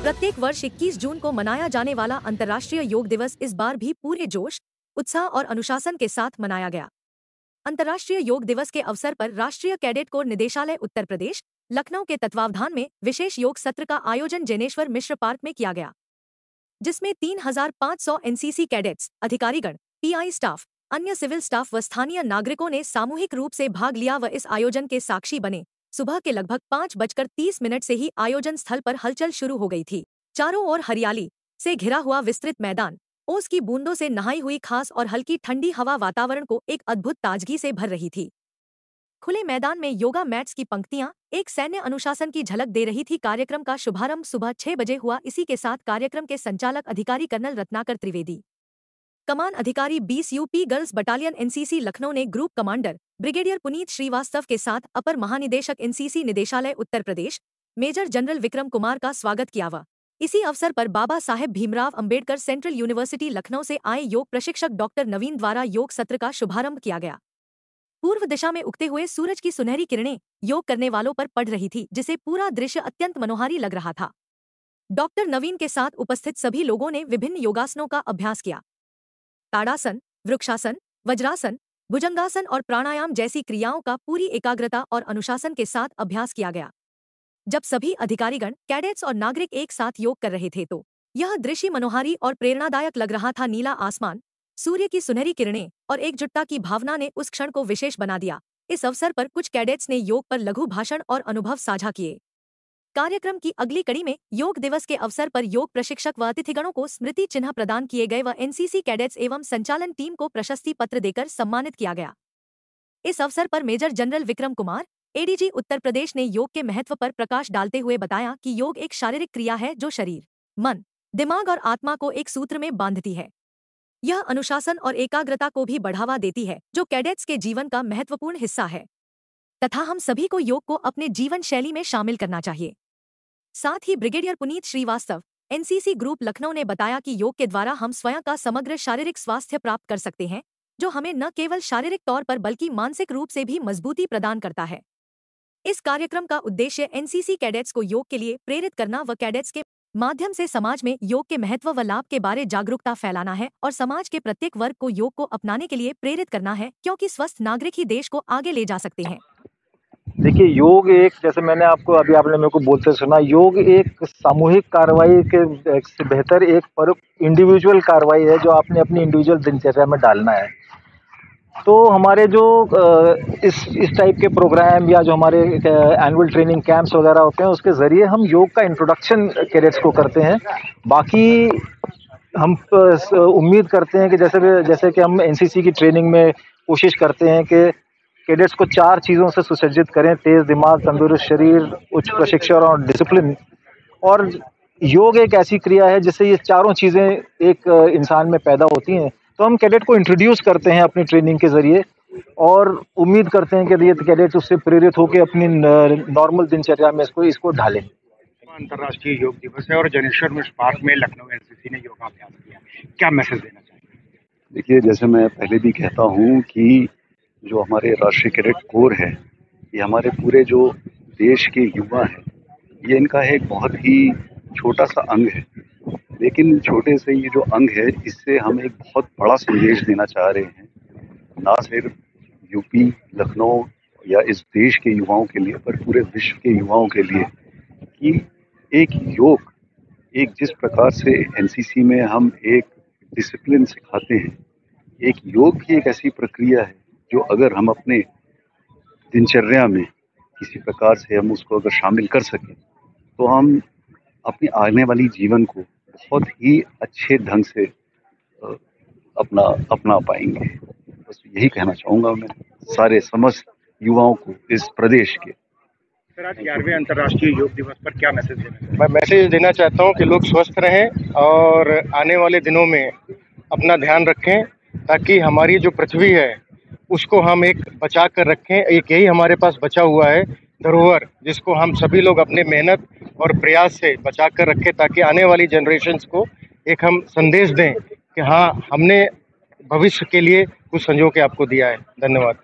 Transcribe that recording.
प्रत्येक वर्ष 21 जून को मनाया जाने वाला अंतर्राष्ट्रीय योग दिवस इस बार भी पूरे जोश, उत्साह और अनुशासन के साथ मनाया गया। अंतर्राष्ट्रीय योग दिवस के अवसर पर राष्ट्रीय कैडेट कोर निदेशालय उत्तर प्रदेश, लखनऊ के तत्वावधान में विशेष योग सत्र का आयोजन जैनेश्वर मिश्र पार्क में किया गया, जिसमें 3,500 एनसीसी कैडेट्स, अधिकारीगण, पीआई स्टाफ, अन्य सिविल स्टाफ व स्थानीय नागरिकों ने सामूहिक रूप से भाग लिया व इस आयोजन के साक्षी बने। सुबह के लगभग 5:30 से ही आयोजन स्थल पर हलचल शुरू हो गई थी। चारों ओर हरियाली से घिरा हुआ विस्तृत मैदान, ओस की बूंदों से नहाई हुई घास और हल्की ठंडी हवा वातावरण को एक अद्भुत ताजगी से भर रही थी। खुले मैदान में योगा मैट्स की पंक्तियां एक सैन्य अनुशासन की झलक दे रही थी। कार्यक्रम का शुभारंभ सुबह 6 बजे हुआ। इसी के साथ कार्यक्रम के संचालक अधिकारी कर्नल रत्नाकर त्रिवेदी, कमान अधिकारी 20 UP girls battalion NCC Lucknow ने group commander brigadier Puneet Srivastava के साथ अपर महानिदेशक एनसीसी निदेशालय उत्तर प्रदेश मेजर जनरल विक्रम कुमार का स्वागत किया व इसी अवसर पर बाबा साहेब भीमराव अंबेडकर सेंट्रल यूनिवर्सिटी लखनऊ से आए योग प्रशिक्षक डॉक्टर नवीन द्वारा योग सत्र का शुभारंभ किया गया। पूर्व दिशा में उगते हुए सूरज की सुनहरी किरणें योग करने वालों पर पड़ रही थी, जिसे पूरा दृश्य अत्यंत मनोहारी लग रहा था। डॉक्टर नवीन के साथ उपस्थित सभी लोगों ने विभिन्न योगासनों का अभ्यास किया। ताड़ासन, वृक्षासन, वज्रासन, भुजंगासन और प्राणायाम जैसी क्रियाओं का पूरी एकाग्रता और अनुशासन के साथ अभ्यास किया गया। जब सभी अधिकारीगण, कैडेट्स और नागरिक एक साथ योग कर रहे थे तो यह दृश्य मनोहारी और प्रेरणादायक लग रहा था। नीला आसमान, सूर्य की सुनहरी किरणें और एकजुटता की भावना ने उस क्षण को विशेष बना दिया। इस अवसर पर कुछ कैडेट्स ने योग पर लघु भाषण और अनुभव साझा किए। कार्यक्रम की अगली कड़ी में योग दिवस के अवसर पर योग प्रशिक्षक व अतिथिगणों को स्मृति चिन्ह प्रदान किए गए व एनसीसी कैडेट्स एवं संचालन टीम को प्रशस्ति पत्र देकर सम्मानित किया गया। इस अवसर पर major general Vikram Kumar, ADG Uttar Pradesh ने योग के महत्व पर प्रकाश डालते हुए बताया कि योग एक शारीरिक क्रिया है जो शरीर, मन, दिमाग और आत्मा को एक सूत्र में बांधती है। यह अनुशासन और एकाग्रता को भी बढ़ावा देती है, जो कैडेट्स के जीवन का महत्वपूर्ण हिस्सा है तथा हम सभी को योग को अपने जीवन शैली में शामिल करना चाहिए। साथ ही brigadier Puneet Srivastava, NCC group Lucknow ने बताया कि योग के द्वारा हम स्वयं का समग्र शारीरिक स्वास्थ्य प्राप्त कर सकते हैं, जो हमें न केवल शारीरिक तौर पर बल्कि मानसिक रूप से भी मजबूती प्रदान करता है। इस कार्यक्रम का उद्देश्य एनसीसी कैडेट्स को योग के लिए प्रेरित करना व कैडेट्स के माध्यम से समाज में योग के महत्व व लाभ के बारे जागरूकता फैलाना है और समाज के प्रत्येक वर्ग को योग को अपनाने के लिए प्रेरित करना है, क्योंकि स्वस्थ नागरिक ही देश को आगे ले जा सकते हैं। देखिए, योग एक, जैसे मैंने आपको आपने मेरे को बोलते सुना, योग एक सामूहिक कार्रवाई के से बेहतर एक पर इंडिविजुअल कार्रवाई है जो आपने अपनी इंडिविजुअल दिनचर्या में डालना है। तो हमारे जो इस टाइप के प्रोग्राम या जो हमारे एनुअल ट्रेनिंग कैंप्स वगैरह होते हैं, उसके ज़रिए हम योग का इंट्रोडक्शन कैडेट्स को करते हैं। बाकी हम उम्मीद करते हैं कि जैसे कि हम एनसीसी की ट्रेनिंग में कोशिश करते हैं कि कैडेट्स को 4 चीज़ों से सुसज्जित करें: तेज़ दिमाग, तंदुरुस्त शरीर, उच्च प्रशिक्षण और डिसिप्लिन। और योग एक ऐसी क्रिया है जिससे ये चारों चीज़ें एक इंसान में पैदा होती हैं। तो हम कैडेट को इंट्रोड्यूस करते हैं अपनी ट्रेनिंग के ज़रिए और उम्मीद करते हैं कि ये कैडेट्स उससे प्रेरित होकर अपनी नॉर्मल दिनचर्या में इसको ढालें। अंतर्राष्ट्रीय योग दिवस है और जैनेश्वर मिश्र पार्क में लखनऊ एनसीसी ने योगाभ्यास किया, क्या मैसेज देना चाहिए? देखिए, जैसे मैं पहले भी कहता हूँ कि जो हमारे राष्ट्रीय कैडेट कोर है, ये हमारे पूरे जो देश के युवा हैं, ये इनका एक बहुत ही छोटा सा अंग है, लेकिन छोटे से ये जो अंग है, इससे हम एक बहुत बड़ा संदेश देना चाह रहे हैं, ना सिर्फ यूपी, लखनऊ या इस देश के युवाओं के लिए, पर पूरे विश्व के युवाओं के लिए, कि एक योग, एक जिस प्रकार से एनसीसी में हम एक डिसिप्लिन सिखाते हैं, एक योग भी एक ऐसी प्रक्रिया है जो अगर हम अपने दिनचर्या में किसी प्रकार से हम उसको अगर शामिल कर सकें, तो हम अपनी आने वाली जीवन को बहुत ही अच्छे ढंग से अपना पाएंगे। बस यही कहना चाहूँगा मैं सारे समस्त युवाओं को इस प्रदेश के। सर, आज 11वें अंतर्राष्ट्रीय योग दिवस पर क्या मैसेज देना चाहिए? मैं मैसेज देना चाहता हूँ कि लोग स्वस्थ रहें और आने वाले दिनों में अपना ध्यान रखें, ताकि हमारी जो पृथ्वी है उसको हम एक बचा कर रखें। एक यही हमारे पास बचा हुआ है धरोहर, जिसको हम सभी लोग अपने मेहनत और प्रयास से बचा कर रखें, ताकि आने वाली जनरेशन्स को एक हम संदेश दें कि हाँ, हमने भविष्य के लिए कुछ संजो के आपको दिया है। धन्यवाद।